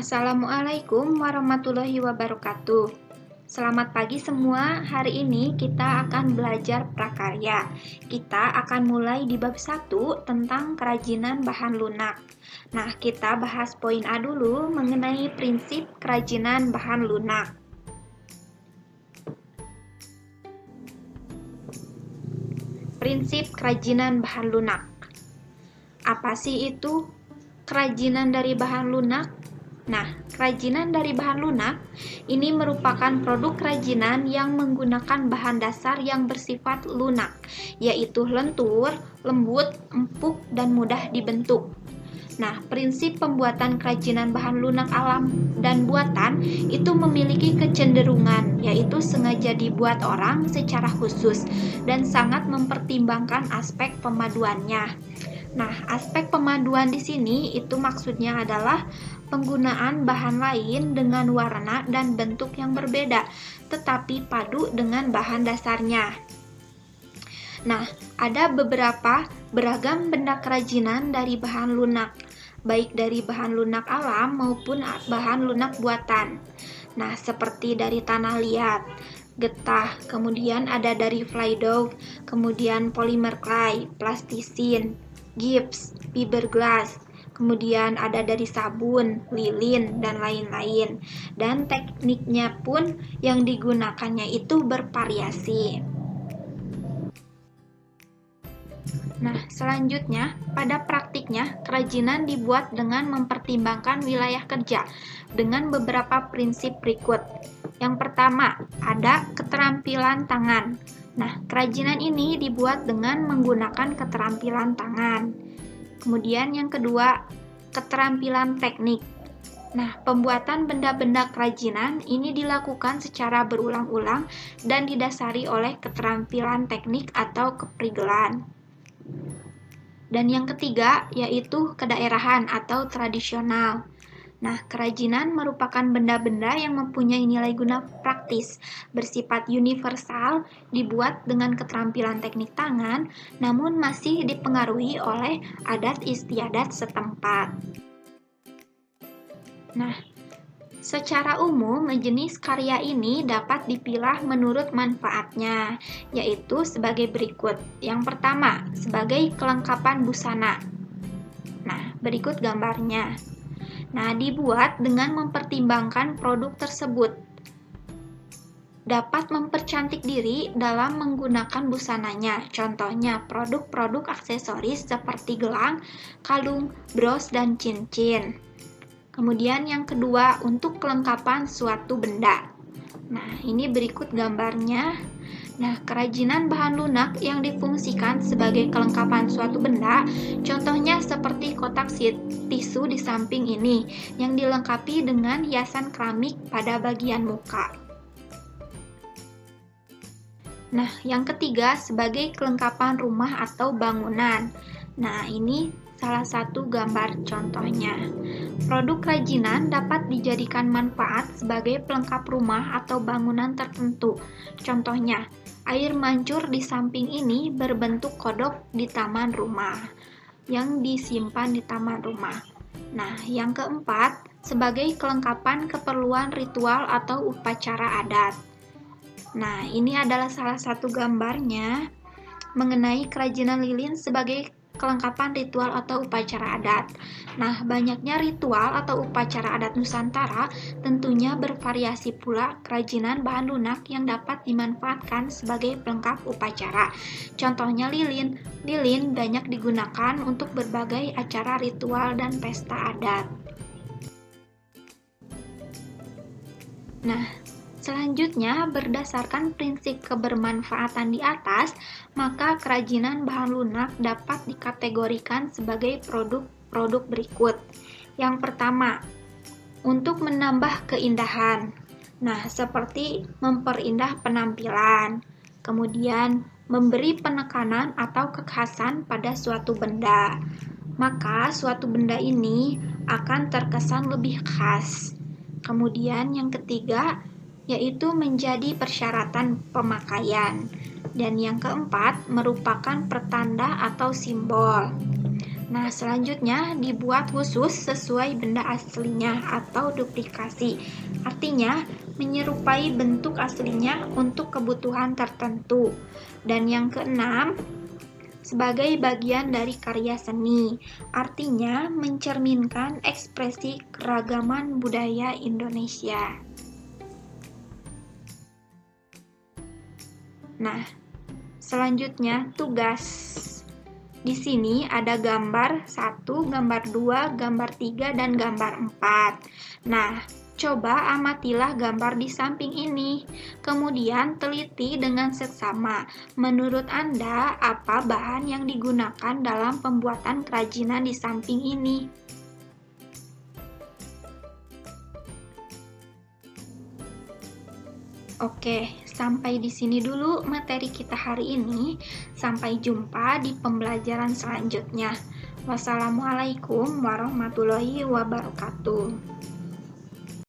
Assalamualaikum warahmatullahi wabarakatuh. Selamat pagi semua. Hari ini kita akan belajar prakarya. Kita akan mulai di bab 1 tentang kerajinan bahan lunak. Nah, kita bahas poin A dulu mengenai prinsip kerajinan bahan lunak. Prinsip kerajinan bahan lunak. Apa sih itu kerajinan dari bahan lunak? Nah, kerajinan dari bahan lunak ini merupakan produk kerajinan yang menggunakan bahan dasar yang bersifat lunak, yaitu lentur, lembut, empuk, dan mudah dibentuk. Nah, prinsip pembuatan kerajinan bahan lunak alam dan buatan itu memiliki kecenderungan, yaitu sengaja dibuat orang secara khusus dan sangat mempertimbangkan aspek pemaduannya. Nah, aspek pemaduan di sini itu maksudnya adalah penggunaan bahan lain dengan warna dan bentuk yang berbeda, tetapi padu dengan bahan dasarnya. Nah, ada beberapa beragam benda kerajinan dari bahan lunak, baik dari bahan lunak alam maupun bahan lunak buatan. Nah, seperti dari tanah liat, getah, kemudian ada dari fly dough, kemudian polimer clay, plastisin, gips, fiberglass, kemudian ada dari sabun, lilin, dan lain-lain. Dan tekniknya pun yang digunakannya itu bervariasi. Nah, selanjutnya, pada praktiknya, kerajinan dibuat dengan mempertimbangkan wilayah kerja dengan beberapa prinsip berikut. Yang pertama, ada keterampilan tangan. Nah, kerajinan ini dibuat dengan menggunakan keterampilan tangan. Kemudian yang kedua, keterampilan teknik. Nah, pembuatan benda-benda kerajinan ini dilakukan secara berulang-ulang dan didasari oleh keterampilan teknik atau keprigelan. Dan yang ketiga, yaitu kedaerahan atau tradisional. Nah, kerajinan merupakan benda-benda yang mempunyai nilai guna praktis, bersifat universal, dibuat dengan keterampilan teknik tangan, namun masih dipengaruhi oleh adat istiadat setempat. Nah, secara umum, jenis karya ini dapat dipilah menurut manfaatnya, yaitu sebagai berikut. Yang pertama, sebagai kelengkapan busana. Nah, berikut gambarnya. Nah, dibuat dengan mempertimbangkan produk tersebut. Dapat mempercantik diri dalam menggunakan busananya. Contohnya, produk-produk aksesoris seperti gelang, kalung, bros, dan cincin. Kemudian yang kedua, untuk kelengkapan suatu benda. Nah, ini berikut gambarnya. Nah, kerajinan bahan lunak yang difungsikan sebagai kelengkapan suatu benda, contohnya seperti kotak tisu di samping ini, yang dilengkapi dengan hiasan keramik pada bagian muka. Nah, yang ketiga, sebagai kelengkapan rumah atau bangunan. Nah, ini salah satu gambar contohnya. Produk kerajinan dapat dijadikan manfaat sebagai pelengkap rumah atau bangunan tertentu. Contohnya, air mancur di samping ini berbentuk kodok di taman rumah, yang disimpan di taman rumah. Nah, yang keempat, sebagai kelengkapan keperluan ritual atau upacara adat. Nah, ini adalah salah satu gambarnya mengenai kerajinan lilin sebagai kelengkapan ritual atau upacara adat. Nah, banyaknya ritual atau upacara adat Nusantara tentunya bervariasi pula kerajinan bahan lunak yang dapat dimanfaatkan sebagai pelengkap upacara. Contohnya lilin. Lilin banyak digunakan untuk berbagai acara ritual dan pesta adat. Nah, selanjutnya, berdasarkan prinsip kebermanfaatan di atas, maka kerajinan bahan lunak dapat dikategorikan sebagai produk-produk berikut. Yang pertama, untuk menambah keindahan. Nah, seperti memperindah penampilan, kemudian memberi penekanan atau kekhasan pada suatu benda. Maka, suatu benda ini akan terkesan lebih khas. Kemudian yang ketiga, yaitu menjadi persyaratan pemakaian. Dan yang keempat, merupakan pertanda atau simbol. Nah, selanjutnya dibuat khusus sesuai benda aslinya atau duplikasi. Artinya, menyerupai bentuk aslinya untuk kebutuhan tertentu. Dan yang keenam, sebagai bagian dari karya seni. Artinya, mencerminkan ekspresi keragaman budaya Indonesia. Nah, selanjutnya tugas. Di sini ada gambar 1, gambar 2, gambar 3, dan gambar 4. Nah, coba amatilah gambar di samping ini. Kemudian teliti dengan seksama. Menurut Anda, apa bahan yang digunakan dalam pembuatan kerajinan di samping ini? Oke, sampai di sini dulu materi kita hari ini. Sampai jumpa di pembelajaran selanjutnya. Wassalamualaikum warahmatullahi wabarakatuh.